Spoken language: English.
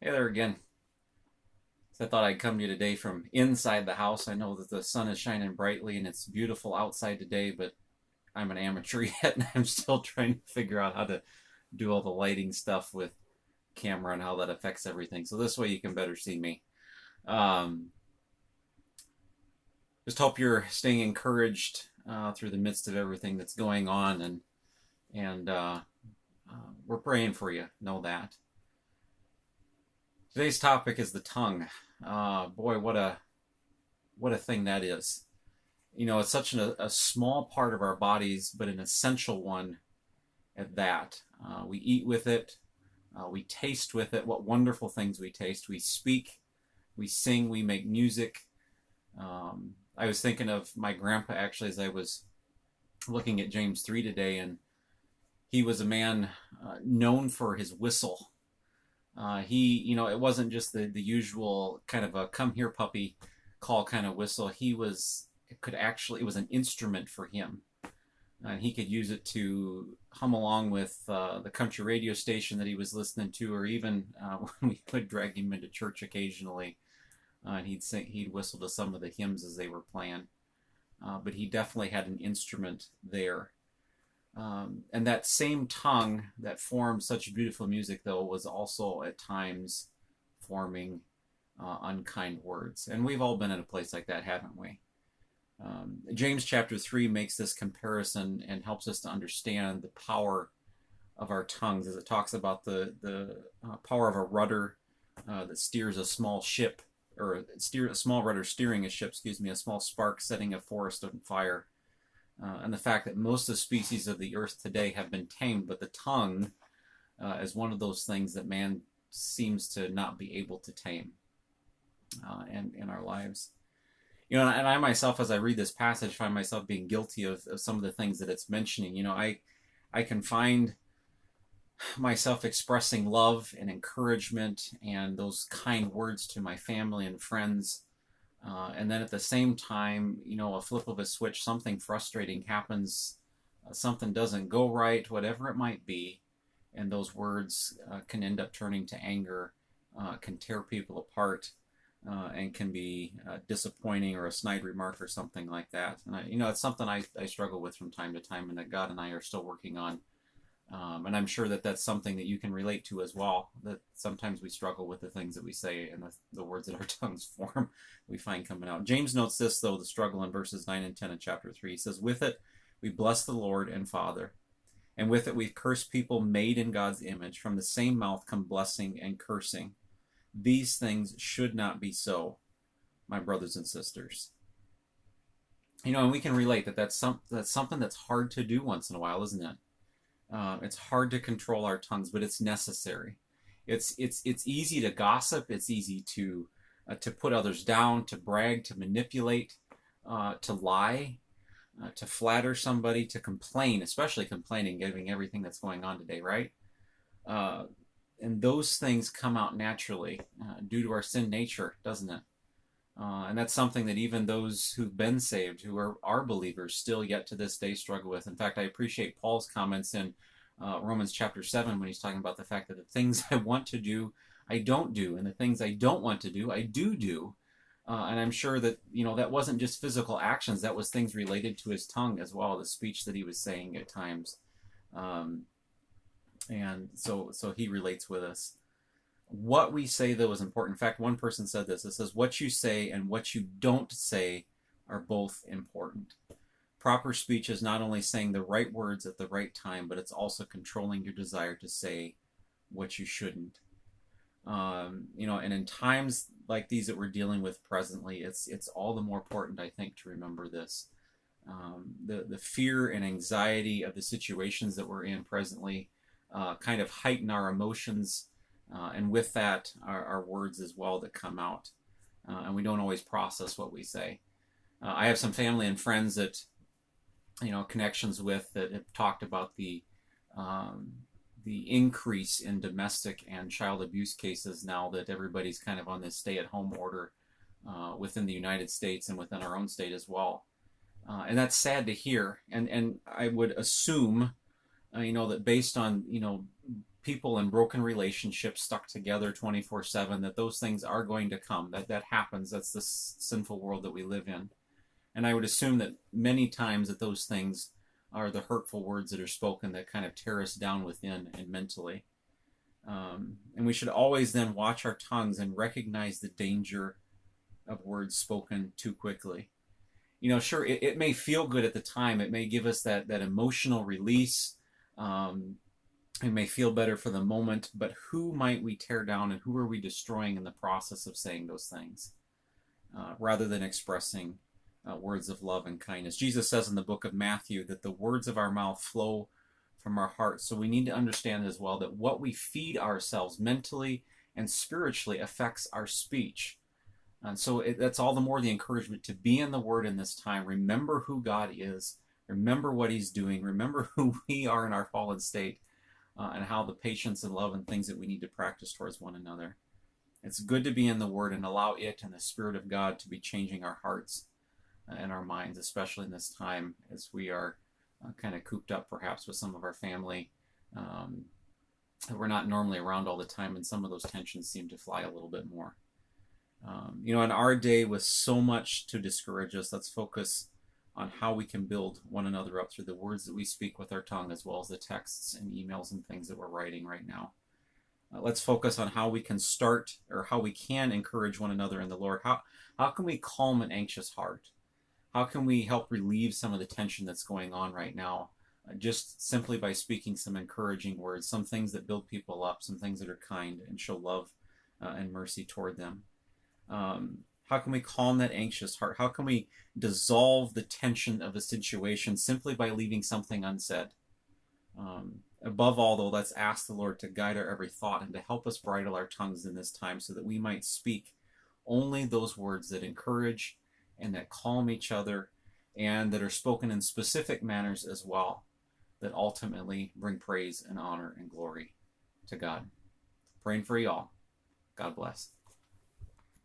Hey there again. So I thought I'd come to you today from inside the house. I know that the sun is shining brightly and it's beautiful outside today, but I'm an amateur yet and I'm still trying to figure out how to do all the lighting stuff with camera and how that affects everything. So this way you can better see me. Um, just hope you're staying encouraged through the midst of everything that's going on, and we're praying for you. Know that. Today's topic is the tongue. Boy, what a thing that is. You know, it's such a small part of our bodies, but an essential one at that. We eat with it, we taste with it. What wonderful things we taste. We speak, we sing, we make music. I was thinking of my grandpa actually as I was looking at James 3 today, and he was a man known for his whistle. It wasn't just the usual kind of a come here puppy call kind of whistle. It was an instrument for him. And he could use it to hum along with the country radio station that he was listening to, or even when we would drag him into church occasionally, and he'd whistle to some of the hymns as they were playing. But he definitely had an instrument there. And that same tongue that formed such beautiful music, though, was also at times forming unkind words. And we've all been in a place like that, haven't we? James chapter 3 makes this comparison and helps us to understand the power of our tongues as it talks about the power of a rudder that steers a small ship, or a small rudder steering a ship, a small spark setting a forest on fire. And the fact that most of the species of the earth today have been tamed, but the tongue is one of those things that man seems to not be able to tame in our lives. You know, and I myself, as I read this passage, find myself being guilty of some of the things that it's mentioning. You know, I can find myself expressing love and encouragement and those kind words to my family and friends. And then at the same time, you know, a flip of a switch, something frustrating happens, something doesn't go right, whatever it might be, and those words can end up turning to anger, can tear people apart, and can be disappointing, or a snide remark or something like that. And it's something I struggle with from time to time, and that God and I are still working on. And I'm sure that that's something that you can relate to as well, that sometimes we struggle with the things that we say and the words that our tongues form, we find coming out. James notes this, though, the struggle in verses 9 and 10 of chapter 3. He says, with it we bless the Lord and Father, and with it we curse people made in God's image. From the same mouth come blessing and cursing. These things should not be so, my brothers and sisters. You know, and we can relate that's something that's hard to do once in a while, isn't it? It's hard to control our tongues, but it's necessary. It's easy to gossip. It's easy to put others down, to brag, to manipulate, to lie, to flatter somebody, to complain, especially complaining, given everything that's going on today, right? And those things come out naturally due to our sin nature, doesn't it? And that's something that even those who've been saved, who are believers, still yet to this day struggle with. In fact, I appreciate Paul's comments in Romans chapter 7 when he's talking about the fact that the things I want to do, I don't do, and the things I don't want to do, I do. And I'm sure that, you know, that wasn't just physical actions, that was things related to his tongue as well, the speech that he was saying at times. And so he relates with us. What we say, though, is important. In fact, one person said this. It says, what you say and what you don't say are both important. Proper speech is not only saying the right words at the right time, but it's also controlling your desire to say what you shouldn't. And in times like these that we're dealing with presently, it's all the more important, I think, to remember this. The fear and anxiety of the situations that we're in presently kind of heighten our emotions. And with that, our words as well that come out. And we don't always process what we say. I have some family and friends that, connections with, that have talked about the increase in domestic and child abuse cases now that everybody's kind of on this stay-at-home order within the United States and within our own state as well. And that's sad to hear. And I would assume, that based on, people in broken relationships stuck together 24/7, that those things are going to come. That happens. That's the sinful world that we live in. And I would assume that many times that those things are the hurtful words that are spoken that kind of tear us down within and mentally. And we should always then watch our tongues and recognize the danger of words spoken too quickly. Sure, it may feel good at the time. It may give us that emotional release. It may feel better for the moment, but who might we tear down and who are we destroying in the process of saying those things, rather than expressing words of love and kindness? Jesus says in the book of Matthew that the words of our mouth flow from our hearts. So we need to understand as well that what we feed ourselves mentally and spiritually affects our speech. And so that's all the more the encouragement to be in the Word in this time. Remember who God is. Remember what He's doing. Remember who we are in our fallen state, and how the patience and love and things that we need to practice towards one another. It's good to be in the Word and allow it and the Spirit of God to be changing our hearts and our minds, especially in this time as we are kind of cooped up perhaps with some of our family. We're not normally around all the time, and some of those tensions seem to fly a little bit more. In our day with so much to discourage us, let's focus on how we can build one another up through the words that we speak with our tongue, as well as the texts and emails and things that we're writing right now. Let's focus on how we can start, or how we can encourage one another in the Lord. How can we calm an anxious heart? How can we help relieve some of the tension that's going on right now? Just simply by speaking some encouraging words, some things that build people up, some things that are kind and show love and mercy toward them. How can we calm that anxious heart? How can we dissolve the tension of a situation simply by leaving something unsaid? Above all, though, let's ask the Lord to guide our every thought and to help us bridle our tongues in this time so that we might speak only those words that encourage and that calm each other, and that are spoken in specific manners as well, that ultimately bring praise and honor and glory to God. Praying for you all. God bless.